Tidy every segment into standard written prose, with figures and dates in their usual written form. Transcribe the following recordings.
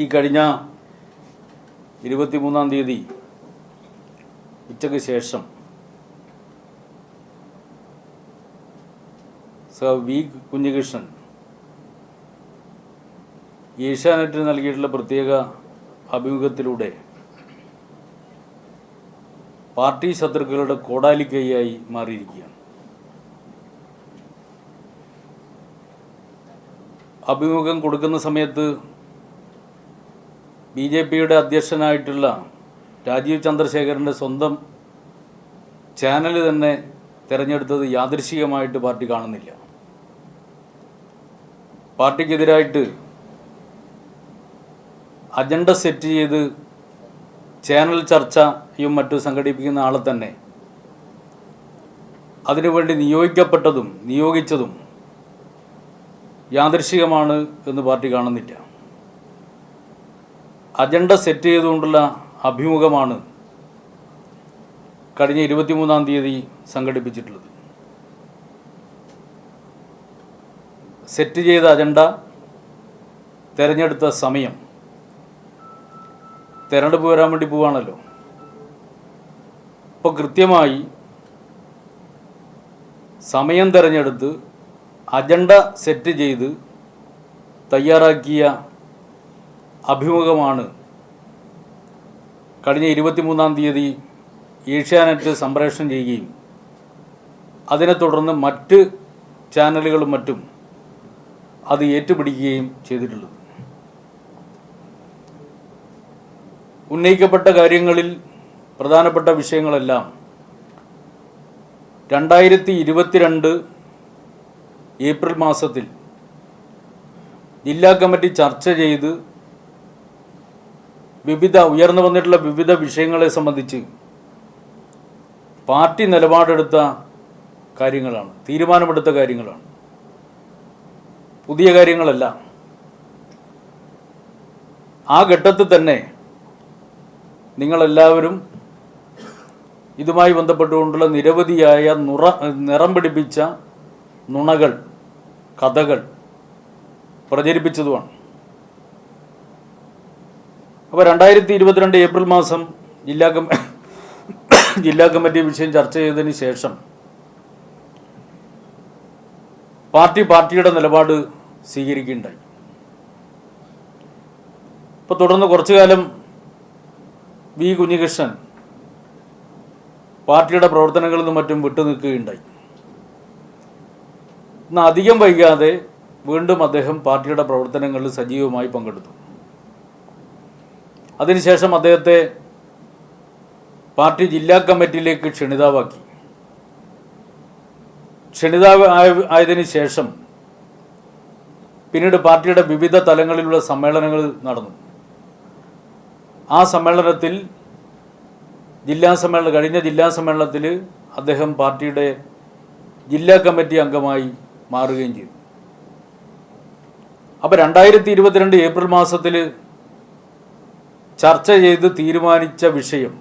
ഈ കഴിഞ്ഞ 23-ാം തീയതി ഉച്ചയ്ക്ക് ശേഷം വി കുഞ്ഞികൃഷ്ണൻ ഏഷ്യാനെറ്റിന് നൽകിയിട്ടുള്ള പ്രത്യേക അഭിമുഖത്തിലൂടെ പാർട്ടി ശത്രുക്കളുടെ കോടാലിക്കൈയായി മാറിയിരിക്കുകയാണ്. അഭിമുഖം കൊടുക്കുന്ന സമയത്ത് BJPയുടെ അധ്യക്ഷനായിട്ടുള്ള രാജീവ് ചന്ദ്രശേഖരൻ്റെ സ്വന്തം ചാനൽ തന്നെ തിരഞ്ഞെടുത്തത് യാദൃശ്ചികമായിട്ട് പാർട്ടി കാണുന്നില്ല. പാർട്ടിക്കെതിരായിട്ട് അജണ്ട സെറ്റ് ചെയ്ത് ചാനൽ ചർച്ചയും മറ്റും സംഘടിപ്പിക്കുന്ന ആളെ തന്നെ അതിനുവേണ്ടി നിയോഗിച്ചതും യാദൃശ്ചികമാണ് എന്ന് പാർട്ടി കാണുന്നില്ല. അജണ്ട സെറ്റ് ചെയ്തുകൊണ്ടുള്ള അഭിമുഖമാണ് കഴിഞ്ഞ 23-ാം തീയതി സംഘടിപ്പിച്ചിട്ടുള്ളത്. സെറ്റ് ചെയ്ത അജണ്ട, തിരഞ്ഞെടുത്ത സമയം, തിരഞ്ഞെടുപ്പ് വരാൻ വേണ്ടി പോവുകയാണല്ലോ. ഇപ്പോൾ കൃത്യമായി സമയം തിരഞ്ഞെടുത്ത് അജണ്ട സെറ്റ് ചെയ്ത് തയ്യാറാക്കിയ അഭിമുഖമാണ് കഴിഞ്ഞ 23-ാം തീയതി ഏഷ്യാനെറ്റ് സംപ്രേഷണം ചെയ്യുകയും അതിനെ തുടർന്ന് മറ്റ് ചാനലുകളും മറ്റും അത് ഏറ്റുപിടിക്കുകയും ചെയ്തിട്ടുള്ളത്. ഉന്നയിക്കപ്പെട്ട കാര്യങ്ങളിൽ പ്രധാനപ്പെട്ട വിഷയങ്ങളെല്ലാം 2022 ഏപ്രിൽ മാസത്തിൽ ജില്ലാ കമ്മിറ്റി ചർച്ച ചെയ്ത് ഉയർന്നു വന്നിട്ടുള്ള വിവിധ വിഷയങ്ങളെ സംബന്ധിച്ച് പാർട്ടി നിലപാടെടുത്ത കാര്യങ്ങളാണ്, തീരുമാനമെടുത്ത കാര്യങ്ങളാണ്, പുതിയ കാര്യങ്ങളല്ല. ആ ഘട്ടത്തിൽ തന്നെ നിങ്ങളെല്ലാവരും ഇതുമായി ബന്ധപ്പെട്ടുകൊണ്ടുള്ള നിരവധിയായ നിറം പിടിപ്പിച്ച നുണകൾ, കഥകൾ പ്രചരിപ്പിച്ചതുമാണ്. അപ്പോൾ 2022 ഏപ്രിൽ മാസം ജില്ലാ കമ്മിറ്റി വിഷയം ചർച്ച ചെയ്തതിന് ശേഷം പാർട്ടിയുടെ നിലപാട് സ്വീകരിക്കുകയുണ്ടായി. ഇപ്പോൾ തുടർന്ന് കുറച്ചു കാലം വി കുഞ്ഞികൃഷ്ണൻ പാർട്ടിയുടെ പ്രവർത്തനങ്ങളിൽ നിന്നും മറ്റും വിട്ടുനിൽക്കുകയുണ്ടായി. എന്നാൽ അധികം വൈകാതെ വീണ്ടും അദ്ദേഹം പാർട്ടിയുടെ പ്രവർത്തനങ്ങളിൽ സജീവമായി പങ്കെടുത്തു. അതിനുശേഷം അദ്ദേഹത്തെ പാർട്ടി ജില്ലാ കമ്മിറ്റിയിലേക്ക് ക്ഷണിതാവാക്കി. ക്ഷണിതാവ് ആയതിനു ശേഷം പിന്നീട് പാർട്ടിയുടെ വിവിധ തലങ്ങളിലുള്ള സമ്മേളനങ്ങൾ നടന്നു. ആ സമ്മേളനത്തിൽ കഴിഞ്ഞ ജില്ലാ സമ്മേളനത്തിൽ അദ്ദേഹം പാർട്ടിയുടെ ജില്ലാ കമ്മിറ്റി അംഗമായി മാറുകയും ചെയ്തു. അപ്പോൾ 2022 ഏപ്രിൽ മാസത്തിൽ ചർച്ച ചെയ്ത് തീരുമാനിച്ച വിഷയം,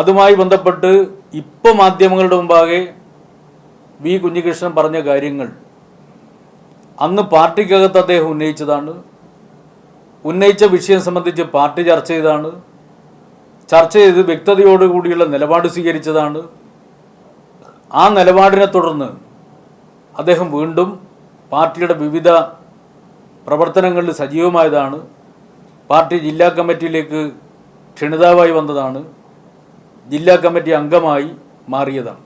അതുമായി ബന്ധപ്പെട്ട് ഇപ്പോൾ മാധ്യമങ്ങളുടെ മുമ്പാകെ വി കുഞ്ഞികൃഷ്ണൻ പറഞ്ഞ കാര്യങ്ങൾ അന്ന് പാർട്ടിക്കകത്ത് അദ്ദേഹം ഉന്നയിച്ചതാണ്. ഉന്നയിച്ച വിഷയം സംബന്ധിച്ച് പാർട്ടി ചർച്ച ചെയ്ത് വ്യക്തതയോടുകൂടിയുള്ള നിലപാട് സ്വീകരിച്ചതാണ്. ആ നിലപാടിനെ തുടർന്ന് അദ്ദേഹം വീണ്ടും പാർട്ടിയുടെ വിവിധ പ്രവർത്തനങ്ങളിൽ സജീവമായതാണ്. പാർട്ടി ജില്ലാ കമ്മിറ്റിയിലേക്ക് ക്ഷണിതാവായി വന്നതാണ്. ജില്ലാ കമ്മിറ്റി അംഗമായി മാറിയതാണ്.